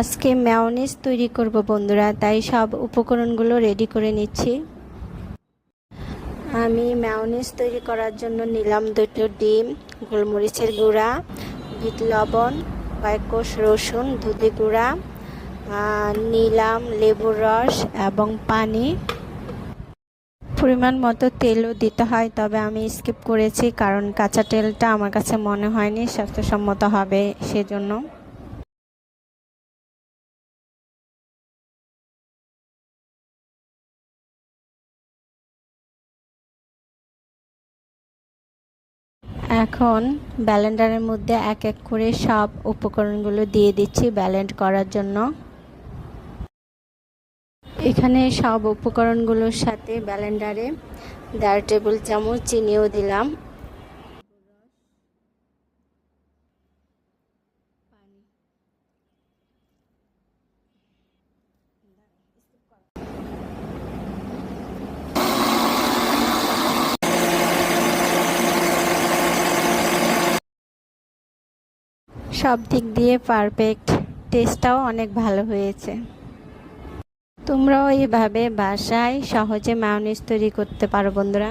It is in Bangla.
আজকে মেয়োনিজ তৈরি করব বন্ধুরা, তাই সব উপকরণগুলো রেডি করে নিচ্ছি। আমি মেয়োনিজ তৈরি করার জন্য নিলাম 2টো ডিম, গোলমরিচের গুঁড়া, বিট লবণ, কয়েক কোষ রসুন, দুধে গুঁড়া, নিলাম লেবুর রস এবং পানি। পরিমাণ মতো তেলও দিতে হয়, তবে আমি স্কিপ করেছি কারণ কাঁচা তেলটা আমার কাছে মনে হয়নি স্বাস্থ্যসম্মত হবে, সেজন্য। এখন ব্লেন্ডারের মধ্যে এক এক করে সব উপকরণগুলো দিয়ে দিচ্ছি ব্লেন্ড করার জন্য। এখানে সব উপকরণগুলোর সাথে ব্লেন্ডারে 1.5 টেবিল চামচ চিনিও দিলাম। সব দিক দিয়ে পারফেক্ট, টেস্টটাও অনেক ভালো হয়েছে। তোমরাও এইভাবে বাসায় সহজে মেয়োনিজ তৈরি করতে পারো বন্ধুরা।